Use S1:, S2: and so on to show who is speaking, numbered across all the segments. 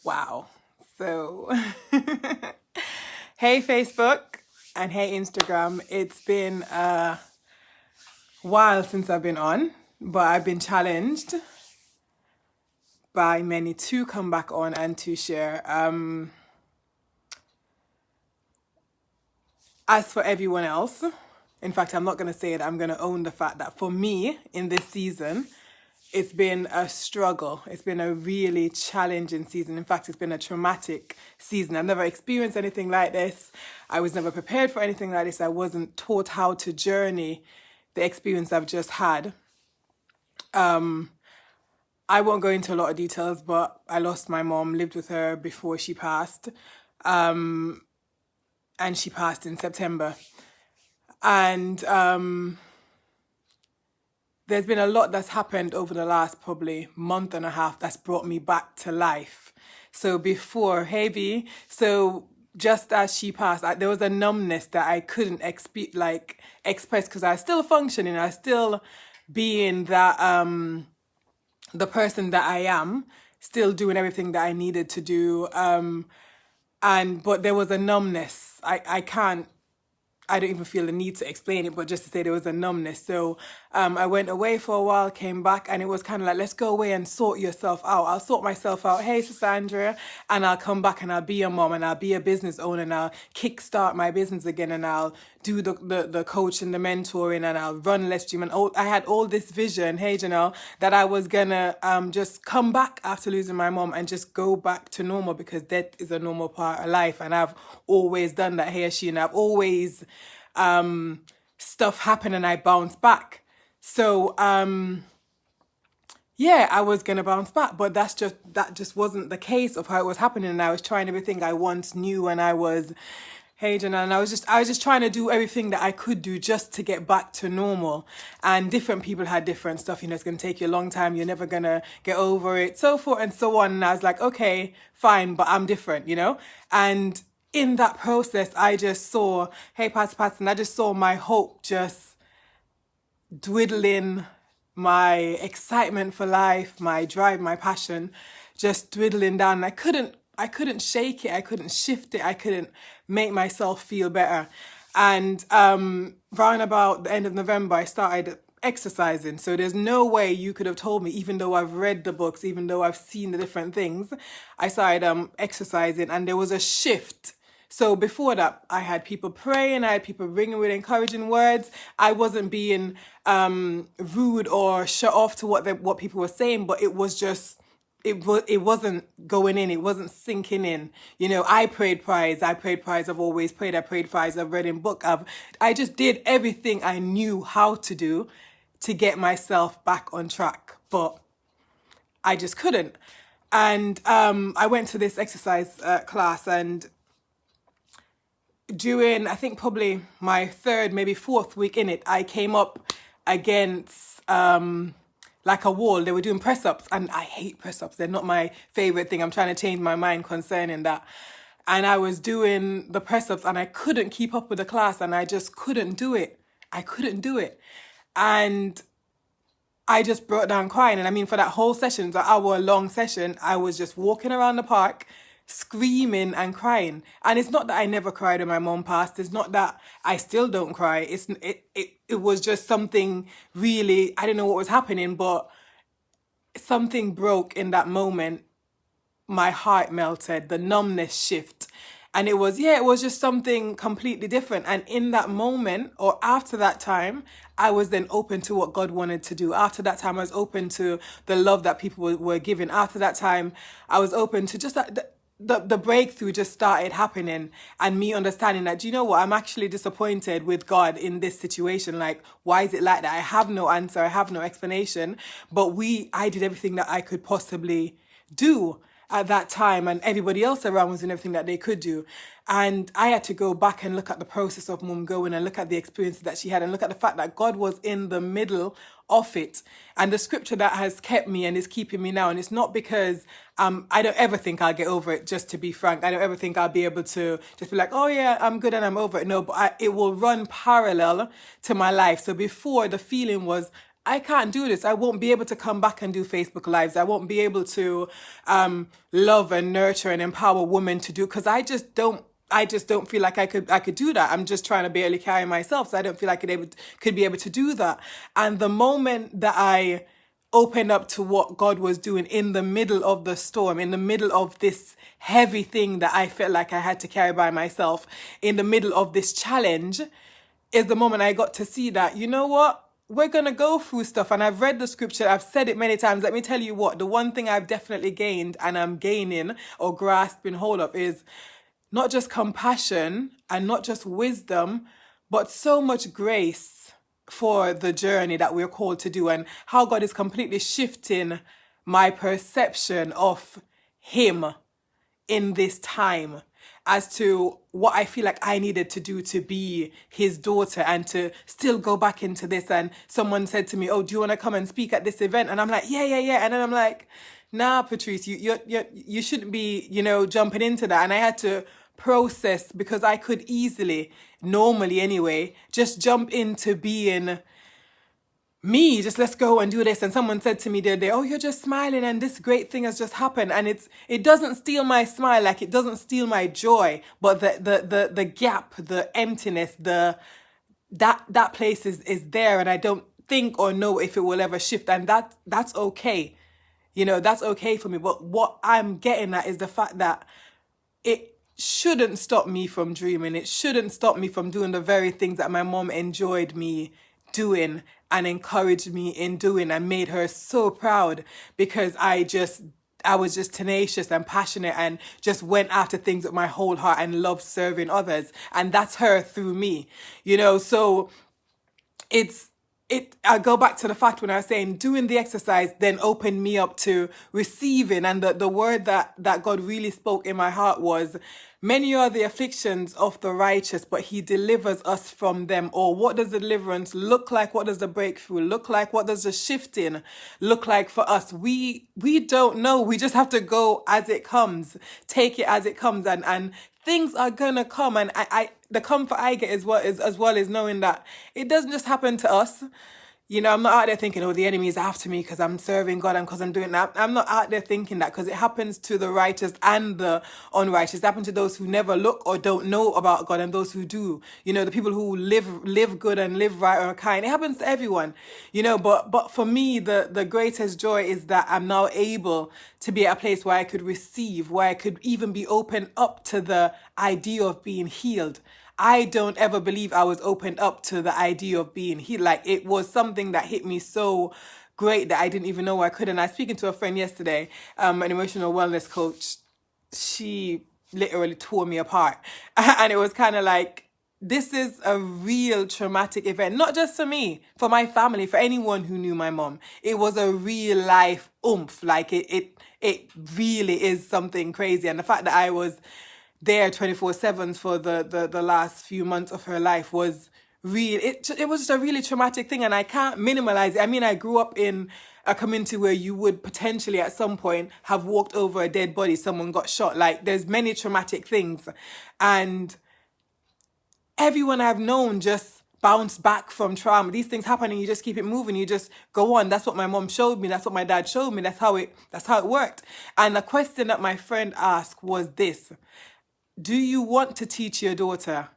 S1: Wow. So, hey Facebook and hey Instagram. It's been a while since I've been on, but I've been challenged by many to come back on and to share. As for everyone else, in fact, I'm not going to say it. I'm going to own the fact that for me in this season, it's been a struggle. It's been a really challenging season. In fact, it's been a traumatic season. I've never experienced anything like this. I was never prepared for anything like this. I wasn't taught how to journey the experience I've just had. I won't go into a lot of details, but I lost my mom, lived with her before she passed, and she passed in September. And there's been a lot that's happened over the last probably month and a half that's brought me back to life. So before, hey B, so just as she passed, there was a numbness that I couldn't express because I was still functioning, I was still being that the person that I am, still doing everything that I needed to do. But there was a numbness. I don't even feel the need to explain it, but just to say there was a numbness. So I went away for a while, came back, and it was kind of like, let's go away and sort yourself out. I'll sort myself out. Hey, Sister Andrea. And I'll come back and I'll be a mom and I'll be a business owner and I'll kickstart my business again and I'll do the coaching, the mentoring, and I'll run Let's Dream. And I had all this vision, hey, Janelle, that I was going to just come back after losing my mom and just go back to normal because death is a normal part of life. And I've always done that, hey, she, and I've always stuff happened and I bounced back. So yeah, I was gonna bounce back, but that just wasn't the case of how it was happening. And I was trying everything I once knew when I was Hayden, and I was just trying to do everything that I could do just to get back to normal. And different people had different stuff, it's gonna take you a long time, you're never gonna get over it, so forth and so on. And I was like, okay, fine, but I'm different, And in that process, I just saw, hey, Pastor Patson, I just saw my hope just dwindling, my excitement for life, my drive, my passion, just dwindling down. I couldn't shake it. I couldn't shift it. I couldn't make myself feel better. And round about the end of November, I started exercising. So there's no way you could have told me, even though I've read the books, even though I've seen the different things, I started exercising and there was a shift. So before that, I had people praying, I had people ringing with encouraging words. I wasn't being rude or shut off to what people were saying, but it was just, it wasn't going in, it wasn't sinking in. I prayed prayers, I've always prayed, I prayed prayers, I've read in book, I just did everything I knew how to do to get myself back on track, but I just couldn't. And I went to this exercise class, and during, I think probably my third, maybe fourth week in it, I came up against like a wall. They were doing press-ups, and I hate press-ups. They're not my favorite thing. I'm trying to change my mind concerning that. And I was doing the press-ups and I couldn't keep up with the class, and I just couldn't do it. I couldn't do it. And I just broke down crying. And I mean, for that whole session, the hour-long session, I was just walking around the park, screaming and crying. And it's not that I never cried when my mom passed. It's not that I still don't cry. It was just something really, I don't know what was happening, but something broke in that moment. My heart melted, the numbness shift. And it was just something completely different. And in that moment, or after that time, I was then open to what God wanted to do. After that time, I was open to the love that people were giving. After that time, I was open to just that. The breakthrough just started happening, and me understanding that, do you know what, I'm actually disappointed with God in this situation. Like, why is it like that? I have no answer, I have no explanation, but I did everything that I could possibly do at that time, and everybody else around was doing everything that they could do. And I had to go back and look at the process of mum going, and look at the experiences that she had, and look at the fact that God was in the middle of it. And the scripture that has kept me and is keeping me now, and it's not because I don't ever think I'll get over it, just to be frank. I don't ever think I'll be able to just be like, oh yeah, I'm good and I'm over it. No, but it will run parallel to my life. So before, the feeling was, I can't do this. I won't be able to come back and do Facebook Lives. I won't be able to love and nurture and empower women to do, because I just don't feel like I could do that. I'm just trying to barely carry myself, so I don't feel like I could be able to do that. And the moment that I opened up to what God was doing in the middle of the storm, in the middle of this heavy thing that I felt like I had to carry by myself, in the middle of this challenge, is the moment I got to see that, you know what? We're going to go through stuff. And I've read the scripture. I've said it many times. Let me tell you what, the one thing I've definitely gained and I'm gaining or grasping hold of is not just compassion and not just wisdom, but so much grace for the journey that we're called to do, and how God is completely shifting my perception of Him in this time as to what I feel like I needed to do to be His daughter and to still go back into this. And someone said to me, oh, do you want to come and speak at this event? And I'm like, yeah. And then I'm like, nah, Patrice, you shouldn't be, jumping into that. And I had to process, because I could easily, normally anyway, just jump into being me, just let's go and do this. And someone said to me the other day, oh, you're just smiling and this great thing has just happened. And it doesn't steal my smile, like it doesn't steal my joy, but the gap, the emptiness, that place is there, and I don't think or know if it will ever shift, and that's okay. That's okay for me. But what I'm getting at is the fact that it shouldn't stop me from dreaming. It shouldn't stop me from doing the very things that my mom enjoyed me doing and encouraged me in doing and made her so proud, because I was just tenacious and passionate and just went after things with my whole heart and loved serving others. And that's her through me, so I go back to the fact when I was saying doing the exercise then opened me up to receiving. And the word that God really spoke in my heart was, many are the afflictions of the righteous, but He delivers us from them all. What does the deliverance look like? What does the breakthrough look like? What does the shifting look like for us? We don't know. We just have to go as it comes, take it as it comes, and things are gonna come. And the comfort I get as well is knowing that it doesn't just happen to us. I'm not out there thinking, oh, the enemy is after me because I'm serving God and because I'm doing that. I'm not out there thinking that, because it happens to the righteous and the unrighteous. It happens to those who never look or don't know about God and those who do. The people who live good and live right or kind. It happens to everyone. But for me, the greatest joy is that I'm now able to be at a place where I could receive, where I could even be open up to the idea of being healed. I don't ever believe I was opened up to the idea of being healed. Like, it was something that hit me so great that I didn't even know I could. And I was speaking to a friend yesterday, an emotional wellness coach. She literally tore me apart. And it was kind of like, this is a real traumatic event, not just for me, for my family, for anyone who knew my mom. It was a real life oomph. Like, it really is something crazy. And the fact that I was there 24/7 for the last few months of her life was real. It was just a really traumatic thing, and I can't minimalize it. I mean, I grew up in a community where you would potentially at some point have walked over a dead body, someone got shot. Like, there's many traumatic things, and everyone I've known just bounce back from trauma. These things happen and you just keep it moving. You just go on. That's what my mom showed me. That's what my dad showed me. That's how it worked. And the question that my friend asked was this: do you want to teach your daughter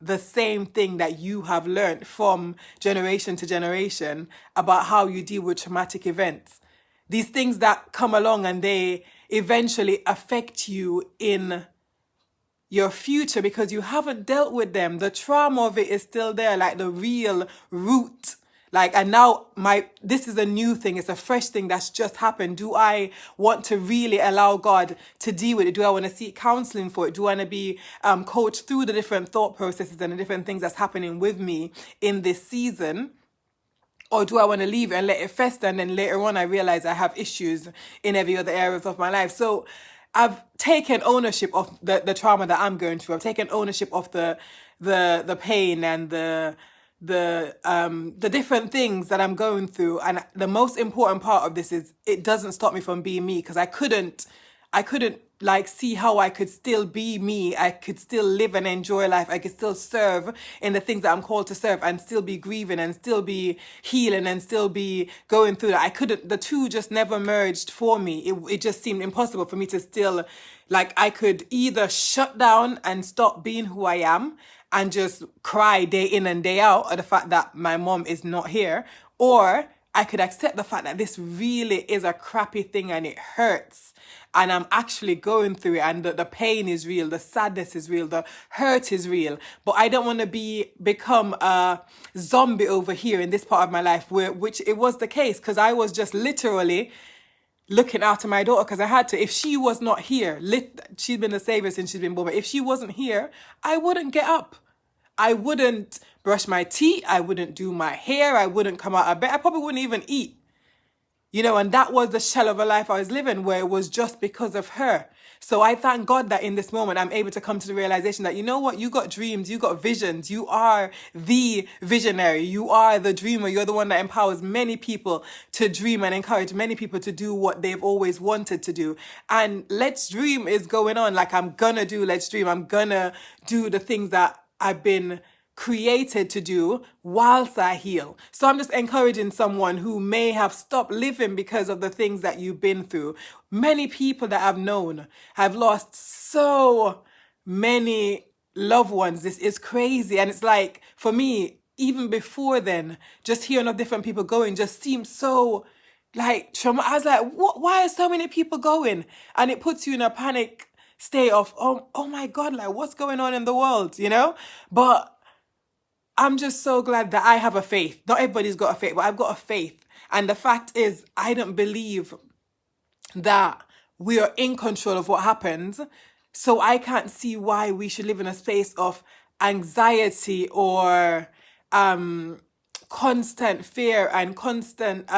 S1: the same thing that you have learned from generation to generation about how you deal with traumatic events? These things that come along and they eventually affect you in your future because you haven't dealt with them. The trauma of it is still there, like the real root. Like, and now this is a new thing. It's a fresh thing that's just happened. Do I want to really allow God to deal with it? Do I want to seek counseling for it? Do I want to be coached through the different thought processes and the different things that's happening with me in this season? Or do I want to leave it and let it fester? And then later on, I realize I have issues in every other area of my life. So I've taken ownership of the trauma that I'm going through. I've taken ownership of the pain and the different things that I'm going through. And the most important part of this is it doesn't stop me from being me, because I couldn't I couldn't like see how I could still be me. I could still live and enjoy life. I could still serve in the things that I'm called to serve and still be grieving and still be healing and still be going through that. I couldn't, the two just never merged for me. It just seemed impossible for me to still, like, I could either shut down and stop being who I am and just cry day in and day out at the fact that my mom is not here, or I could accept the fact that this really is a crappy thing and it hurts and I'm actually going through it, and the pain is real, the sadness is real, the hurt is real, but I don't want to become a zombie over here in this part of my life, which it was the case, because I was just literally looking after my daughter because I had to. If she was not here, she'd been a savior since she's been born, but if she wasn't here, I wouldn't get up. I wouldn't brush my teeth. I wouldn't do my hair. I wouldn't come out of bed. I probably wouldn't even eat. You know, and that was the shell of a life I was living, where it was just because of her. So I thank God that in this moment, I'm able to come to the realization that, you know what, you got dreams, you got visions, you are the visionary, you are the dreamer, you're the one that empowers many people to dream and encourage many people to do what they've always wanted to do. And Let's Dream is going on. Like, I'm gonna do Let's Dream. I'm gonna do the things that I've been created to do whilst I heal. So I'm just encouraging someone who may have stopped living because of the things that you've been through. Many people that I've known have lost so many loved ones. This is crazy. And it's like, for me, even before then, just hearing of different people going just seems so like trauma. I was like, what? Why are so many people going? And it puts you in a panic state of, oh my God, like, what's going on in the world, you know? But I'm just so glad that I have a faith. Not everybody's got a faith, but I've got a faith. And the fact is, I don't believe that we are in control of what happens. So I can't see why we should live in a space of anxiety or constant fear and constant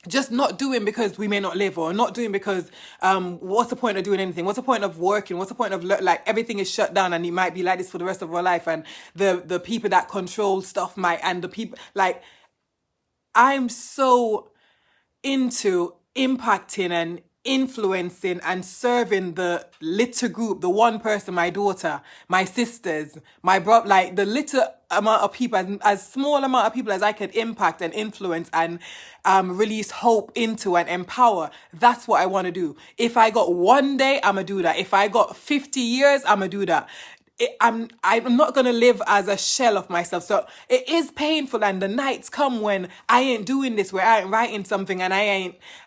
S1: just not doing because we may not live, or not doing because what's the point of doing anything? What's the point of working? What's the point of like everything is shut down and it might be like this for the rest of our life, and the people that control stuff might, and the people, like, I'm so into impacting and influencing and serving the little group, the one person, my daughter, my sisters, my brother, like the little amount of people, as small amount of people as I can impact and influence and release hope into and empower. That's what I want to do. If I got one day, I'm gonna do that. If I got 50 years, I'm gonna do that. I'm not gonna live as a shell of myself. So it is painful, and the nights come when I ain't doing this, where I ain't writing something and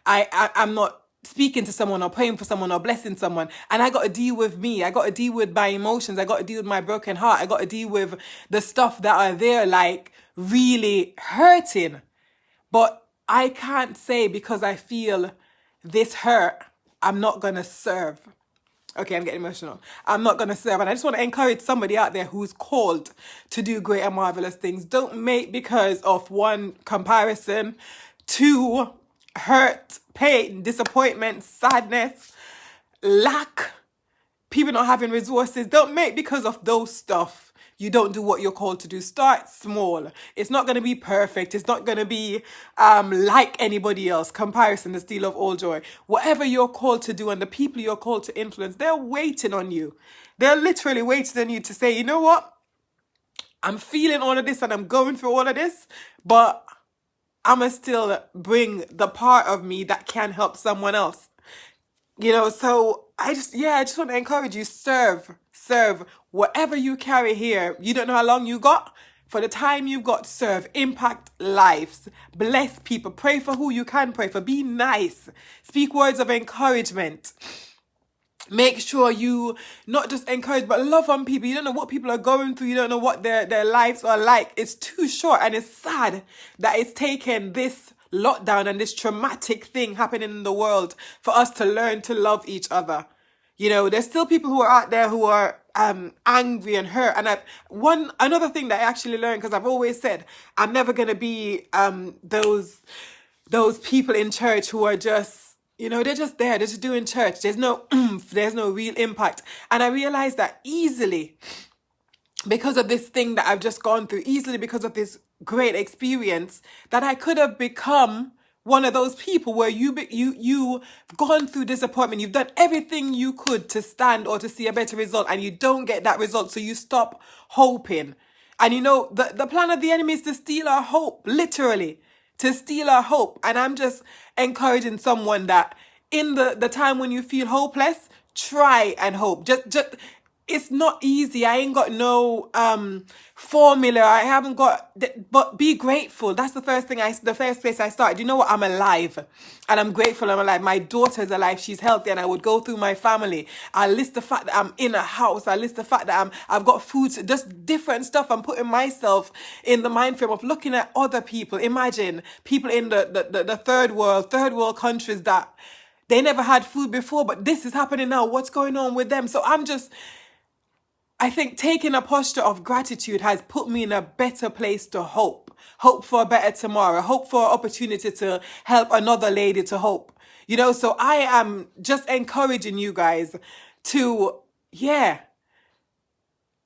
S1: I'm not speaking to someone or praying for someone or blessing someone, and I got to deal with me. I got to deal with my emotions. I got to deal with my broken heart. I got to deal with the stuff that are there, like, really hurting. But I can't say because I feel this hurt, I'm not gonna serve. Okay, I'm getting emotional. I'm not going to serve. And I just want to encourage somebody out there who's called to do great and marvelous things. Don't make, because of one, comparison, two, hurt, pain, disappointment, sadness, lack, people not having resources. Don't make, because of those stuff, you don't do what you're called to do. Start small. It's not going to be perfect. It's not going to be like anybody else. Comparison, the steal of all joy. Whatever you're called to do and the people you're called to influence, they're waiting on you. They're literally waiting on you to say, you know what? I'm feeling all of this and I'm going through all of this, but I'm going to still bring the part of me that can help someone else. You know, so I just want to encourage you, serve whatever you carry here. You don't know how long you got. For the time you've got, serve, impact lives, bless people, pray for who you can pray for, be nice, speak words of encouragement. Make sure you not just encourage, but love on people. You don't know what people are going through. You don't know what their lives are like. It's too short, and it's sad that it's taken this lockdown and this traumatic thing happening in the world for us to learn to love each other. You know, there's still people who are out there who are angry and hurt. And another thing that I actually learned, because I've always said I'm never gonna be those people in church who are just, you know, they're just there, they're just doing church. There's no real impact. And I realized that easily, because of this thing that I've just gone through, easily because of this great experience, that I could have become one of those people where you've gone through disappointment, you've done everything you could to stand or to see a better result, and you don't get that result, so you stop hoping. And you know, the plan of the enemy is to steal our hope, literally, to steal our hope. And I'm just encouraging someone that in the time when you feel hopeless, try and hope. Just it's not easy. I ain't got no formula. I haven't got, but be grateful. That's the first place I started. You know what? I'm alive, and I'm grateful I'm alive. My daughter's alive. She's healthy, and I would go through my family. I list the fact that I'm in a house. I list the fact that I've got food, just different stuff. I'm putting myself in the mind frame of looking at other people. Imagine people in the third world countries that they never had food before, but this is happening now. What's going on with them? So I think taking a posture of gratitude has put me in a better place to hope. Hope for a better tomorrow. Hope for an opportunity to help another lady to hope. You know, so I am just encouraging you guys to,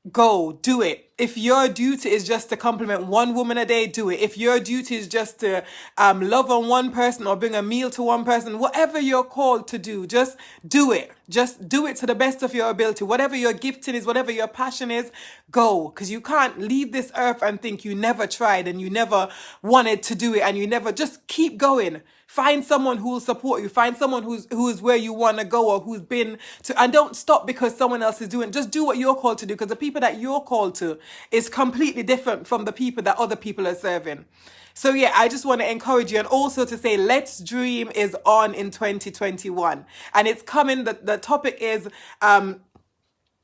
S1: go do it. If your duty is just to compliment one woman a day, do it. If your duty is just to love on one person or bring a meal to one person, whatever you're called to do, just do it. Just do it to the best of your ability. Whatever your gifting is, whatever your passion is, go. Because you can't leave this earth and think you never tried and you never wanted to do it and you never, just keep going. Find someone who will support you. Find someone who's where you want to go or who's been to, and don't stop because someone else is doing. Just do what you're called to do, because the people that you're called to is completely different from the people that other people are serving. So yeah, I just want to encourage you, and also to say, Let's Dream is on in 2021, and it's coming. The topic is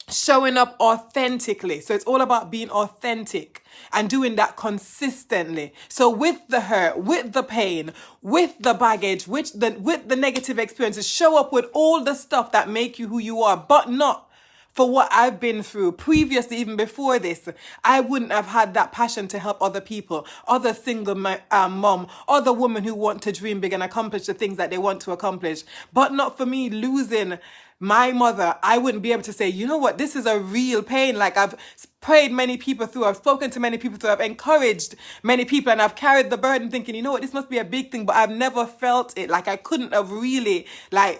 S1: showing up authentically. So it's all about being authentic and doing that consistently. So with the hurt, with the pain, with the baggage, with the negative experiences, show up with all the stuff that make you who you are, but not for what I've been through previously. Even before this, I wouldn't have had that passion to help other people, other single mom, other women who want to dream big and accomplish the things that they want to accomplish. But not for me losing my mother. I wouldn't be able to say, you know what, this is a real pain. Like, I've prayed many people through, I've spoken to many people through, I've encouraged many people, and I've carried the burden thinking, you know what, this must be a big thing, but I've never felt it. Like, I couldn't have really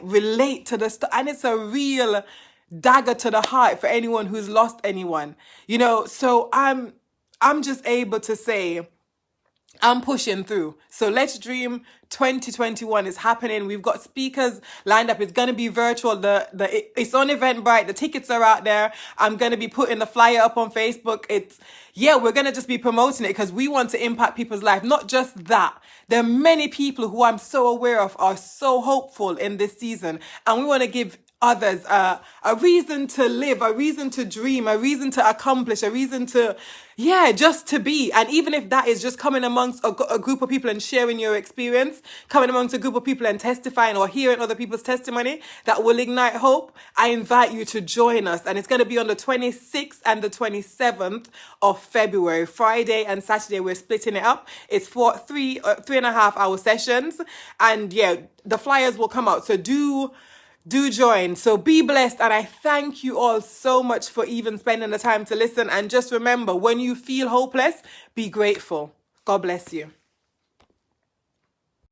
S1: relate to the stuff. And it's a real dagger to the heart for anyone who's lost anyone, you know. So I'm just able to say I'm pushing through. So Let's Dream 2021 is happening. We've got speakers lined up. It's going to be virtual. It's on Eventbrite. The tickets are out there. I'm going to be putting the flyer up on Facebook. We're going to just be promoting it because we want to impact people's life. Not just that. There are many people who I'm so aware of are so hopeful in this season, and we want to give others a reason to live, a reason to dream, a reason to accomplish, a reason to just to be. And even if that is just coming amongst a group of people and sharing your experience, coming amongst a group of people and testifying or hearing other people's testimony that will ignite hope, I invite you to join us. And it's going to be on the 26th and the 27th of February, Friday and Saturday. We're splitting it up. It's for 3.5 hour sessions, and the flyers will come out. So do join. So be blessed, and I thank you all so much for even spending the time to listen. And just remember, when you feel hopeless, be grateful. God bless you.